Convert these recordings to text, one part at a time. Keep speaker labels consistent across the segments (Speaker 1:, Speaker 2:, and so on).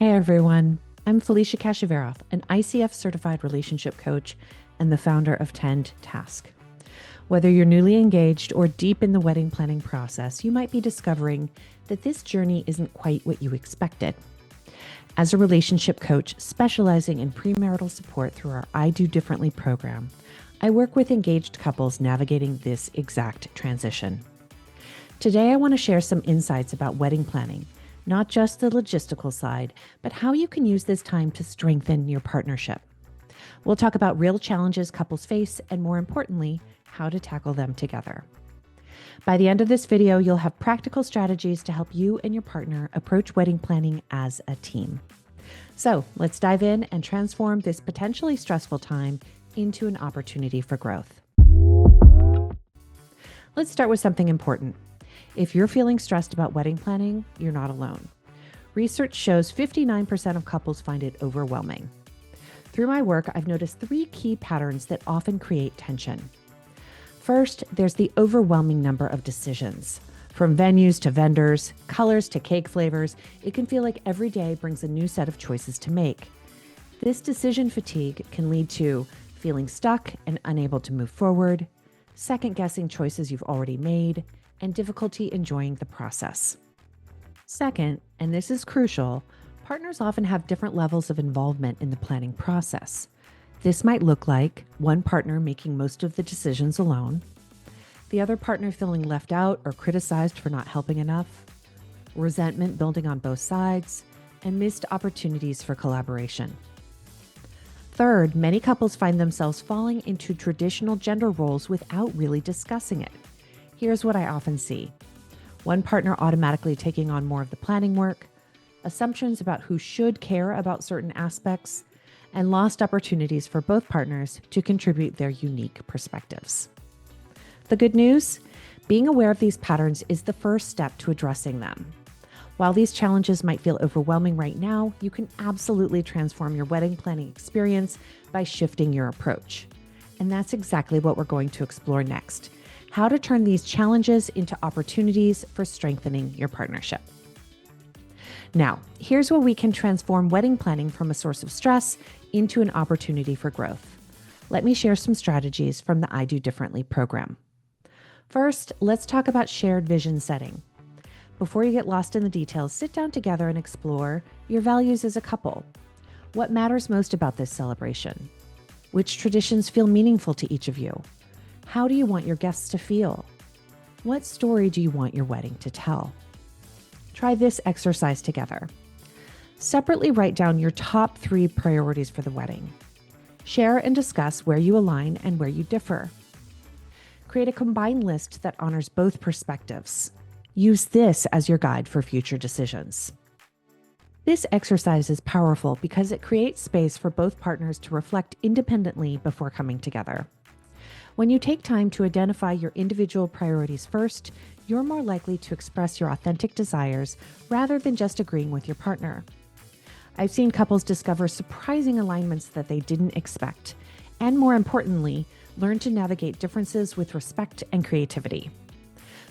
Speaker 1: Hey everyone, I'm Felicia Kashevaroff, an ICF certified relationship coach and the founder of Tend Task. Whether you're newly engaged or deep in the wedding planning process, you might be discovering that this journey isn't quite what you expected. As a relationship coach specializing in premarital support through our I Do Differently program, I work with engaged couples navigating this exact transition. Today, I want to share some insights about wedding planning, not just the logistical side, but how you can use this time to strengthen your partnership. We'll talk about real challenges couples face and, more importantly, how to tackle them together. By the end of this video, you'll have practical strategies to help you and your partner approach wedding planning as a team. So let's dive in and transform this potentially stressful time into an opportunity for growth. Let's start with something important. If you're feeling stressed about wedding planning, you're not alone. Research shows 59% of couples find it overwhelming. Through my work, I've noticed 3 key patterns that often create tension. First, there's the overwhelming number of decisions. From venues to vendors, colors to cake flavors, it can feel like every day brings a new set of choices to make. This decision fatigue can lead to feeling stuck and unable to move forward, second-guessing choices you've already made, and difficulty enjoying the process. Second, and this is crucial, partners often have different levels of involvement in the planning process. This might look like one partner making most of the decisions alone, the other partner feeling left out or criticized for not helping enough, resentment building on both sides, and missed opportunities for collaboration. Third, many couples find themselves falling into traditional gender roles without really discussing it. Here's what I often see. One partner automatically taking on more of the planning work, assumptions about who should care about certain aspects, and lost opportunities for both partners to contribute their unique perspectives. The good news? Being aware of these patterns is the first step to addressing them. While these challenges might feel overwhelming right now, you can absolutely transform your wedding planning experience by shifting your approach. And that's exactly what we're going to explore next: how to turn these challenges into opportunities for strengthening your partnership. Now, here's where we can transform wedding planning from a source of stress into an opportunity for growth. Let me share some strategies from the I Do Differently program. First, let's talk about shared vision setting. Before you get lost in the details, sit down together and explore your values as a couple. What matters most about this celebration? Which traditions feel meaningful to each of you? How do you want your guests to feel? What story do you want your wedding to tell? Try this exercise together. Separately write down your top 3 priorities for the wedding. Share and discuss where you align and where you differ. Create a combined list that honors both perspectives. Use this as your guide for future decisions. This exercise is powerful because it creates space for both partners to reflect independently before coming together. When you take time to identify your individual priorities first, you're more likely to express your authentic desires rather than just agreeing with your partner. I've seen couples discover surprising alignments that they didn't expect, and more importantly, learn to navigate differences with respect and creativity.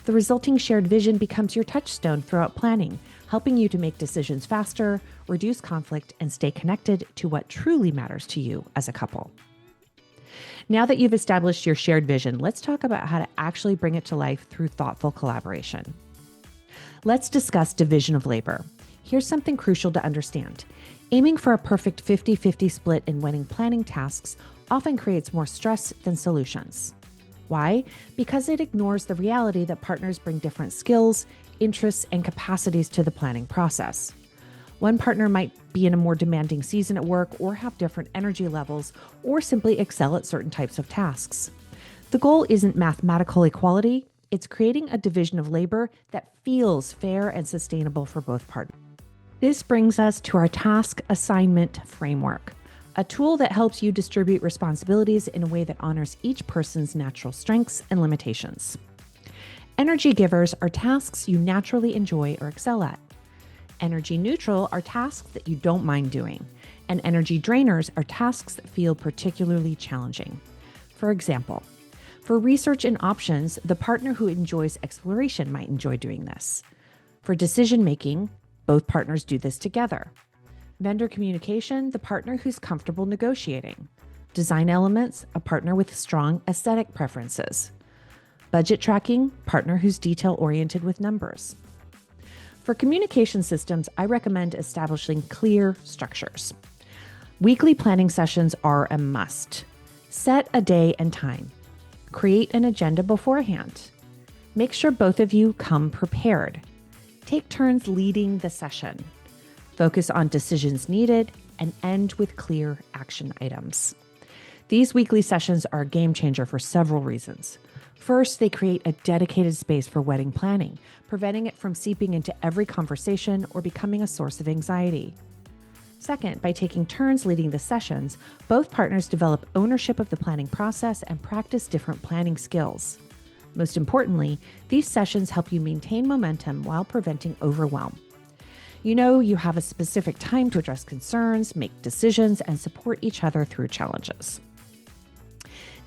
Speaker 1: The resulting shared vision becomes your touchstone throughout planning, helping you to make decisions faster, reduce conflict, and stay connected to what truly matters to you as a couple. Now that you've established your shared vision, let's talk about how to actually bring it to life through thoughtful collaboration. Let's discuss division of labor. Here's something crucial to understand. Aiming for a perfect 50-50 split in wedding planning tasks often creates more stress than solutions. Why? Because it ignores the reality that partners bring different skills, interests, and capacities to the planning process. One partner might be in a more demanding season at work or have different energy levels or simply excel at certain types of tasks. The goal isn't mathematical equality, it's creating a division of labor that feels fair and sustainable for both partners. This brings us to our task assignment framework, a tool that helps you distribute responsibilities in a way that honors each person's natural strengths and limitations. Energy givers are tasks you naturally enjoy or excel at. Energy neutral are tasks that you don't mind doing, and energy drainers are tasks that feel particularly challenging. For example, for research and options, the partner who enjoys exploration might enjoy doing this. For decision making, both partners do this together. Vendor communication, the partner who's comfortable negotiating. Design elements, a partner with strong aesthetic preferences. Budget tracking, partner who's detail-oriented with numbers. For communication systems, I recommend establishing clear structures. Weekly planning sessions are a must. Set a day and time. Create an agenda beforehand. Make sure both of you come prepared. Take turns leading the session. Focus on decisions needed and end with clear action items. These weekly sessions are a game changer for several reasons. First, they create a dedicated space for wedding planning, preventing it from seeping into every conversation or becoming a source of anxiety. Second, by taking turns leading the sessions, both partners develop ownership of the planning process and practice different planning skills. Most importantly, these sessions help you maintain momentum while preventing overwhelm. You know you have a specific time to address concerns, make decisions, and support each other through challenges.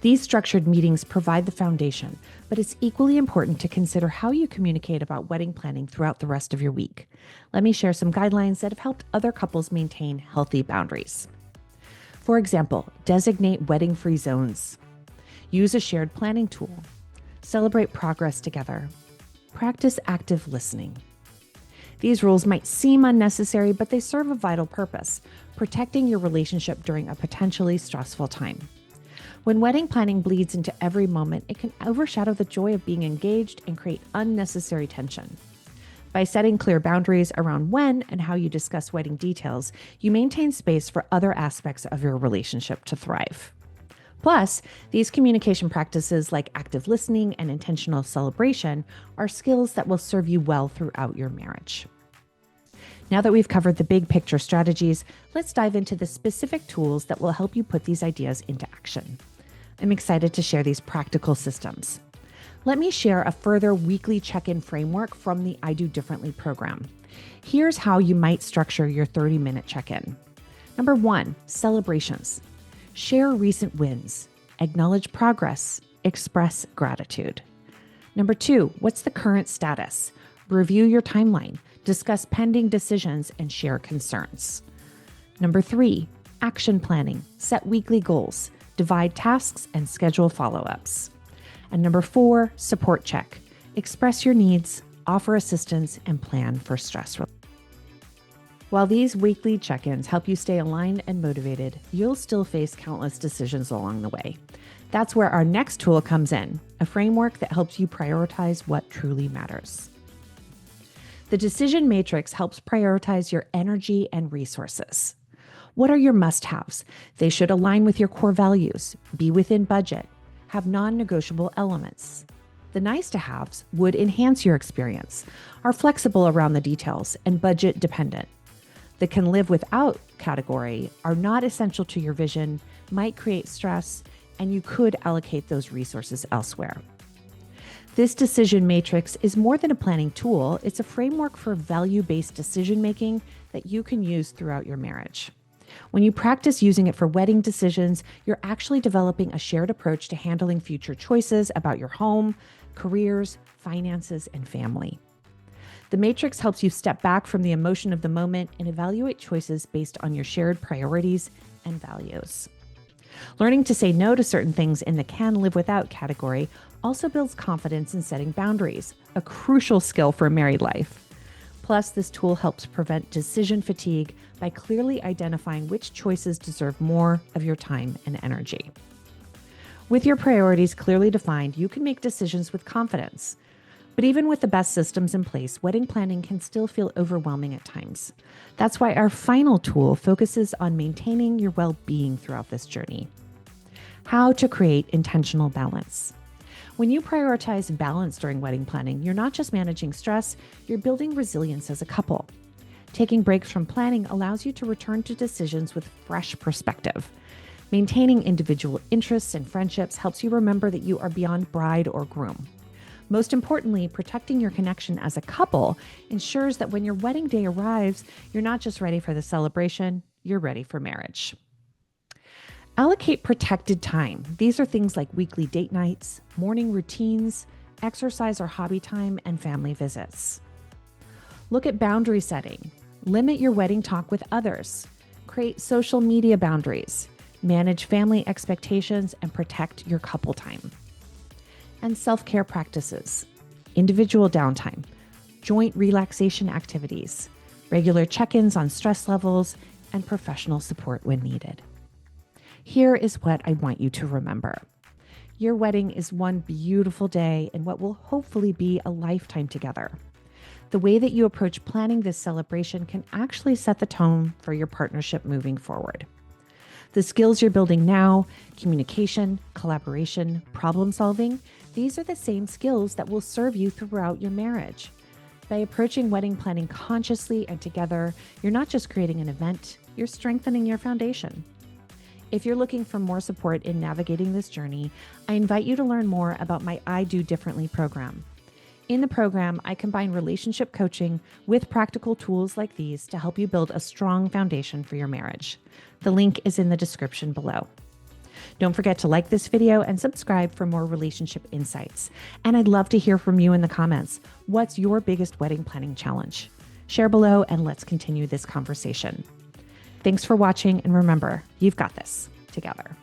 Speaker 1: These structured meetings provide the foundation, but it's equally important to consider how you communicate about wedding planning throughout the rest of your week. Let me share some guidelines that have helped other couples maintain healthy boundaries. For example, designate wedding-free zones. Use a shared planning tool. Celebrate progress together. Practice active listening. These rules might seem unnecessary, but they serve a vital purpose, protecting your relationship during a potentially stressful time. When wedding planning bleeds into every moment, it can overshadow the joy of being engaged and create unnecessary tension. By setting clear boundaries around when and how you discuss wedding details, you maintain space for other aspects of your relationship to thrive. Plus, these communication practices like active listening and intentional celebration are skills that will serve you well throughout your marriage. Now that we've covered the big picture strategies, let's dive into the specific tools that will help you put these ideas into action. I'm excited to share these practical systems. Let me share a further weekly check-in framework from the I Do Differently program. Here's how you might structure your 30-minute check-in. Number 1, celebrations. Share recent wins, acknowledge progress, express gratitude. Number 2, what's the current status? Review your timeline, discuss pending decisions, and share concerns. Number 3, action planning. Set weekly goals, divide tasks, and schedule follow-ups. And number 4, support check. Express your needs, offer assistance, and plan for stress relief. While these weekly check-ins help you stay aligned and motivated, you'll still face countless decisions along the way. That's where our next tool comes in, a framework that helps you prioritize what truly matters. The decision matrix helps prioritize your energy and resources. What are your must-haves? They should align with your core values, be within budget, have non-negotiable elements. The nice-to-haves would enhance your experience, are flexible around the details, and budget-dependent. The can live without category are not essential to your vision, might create stress, and you could allocate those resources elsewhere. This decision matrix is more than a planning tool. It's a framework for value-based decision-making that you can use throughout your marriage. When you practice using it for wedding decisions, you're actually developing a shared approach to handling future choices about your home, careers, finances, and family. The matrix helps you step back from the emotion of the moment and evaluate choices based on your shared priorities and values. Learning to say no to certain things in the can live without category also builds confidence in setting boundaries, a crucial skill for a married life. Plus, this tool helps prevent decision fatigue by clearly identifying which choices deserve more of your time and energy. With your priorities clearly defined, you can make decisions with confidence. But even with the best systems in place, wedding planning can still feel overwhelming at times. That's why our final tool focuses on maintaining your well-being throughout this journey. How to create intentional balance. When you prioritize balance during wedding planning, you're not just managing stress, you're building resilience as a couple. Taking breaks from planning allows you to return to decisions with fresh perspective. Maintaining individual interests and friendships helps you remember that you are beyond bride or groom. Most importantly, protecting your connection as a couple ensures that when your wedding day arrives, you're not just ready for the celebration, you're ready for marriage. Allocate protected time. These are things like weekly date nights, morning routines, exercise or hobby time, and family visits. Look at boundary setting. Limit your wedding talk with others. Create social media boundaries. Manage family expectations and protect your couple time. And self-care practices. Individual downtime. Joint relaxation activities. Regular check-ins on stress levels and professional support when needed. Here is what I want you to remember. Your wedding is one beautiful day in what will hopefully be a lifetime together. The way that you approach planning this celebration can actually set the tone for your partnership moving forward. The skills you're building now, communication, collaboration, problem solving, these are the same skills that will serve you throughout your marriage. By approaching wedding planning consciously and together, you're not just creating an event, you're strengthening your foundation. If you're looking for more support in navigating this journey, I invite you to learn more about my I Do Differently program. In the program, I combine relationship coaching with practical tools like these to help you build a strong foundation for your marriage. The link is in the description below. Don't forget to like this video and subscribe for more relationship insights. And I'd love to hear from you in the comments. What's your biggest wedding planning challenge? Share below and let's continue this conversation. Thanks for watching, and remember, you've got this together.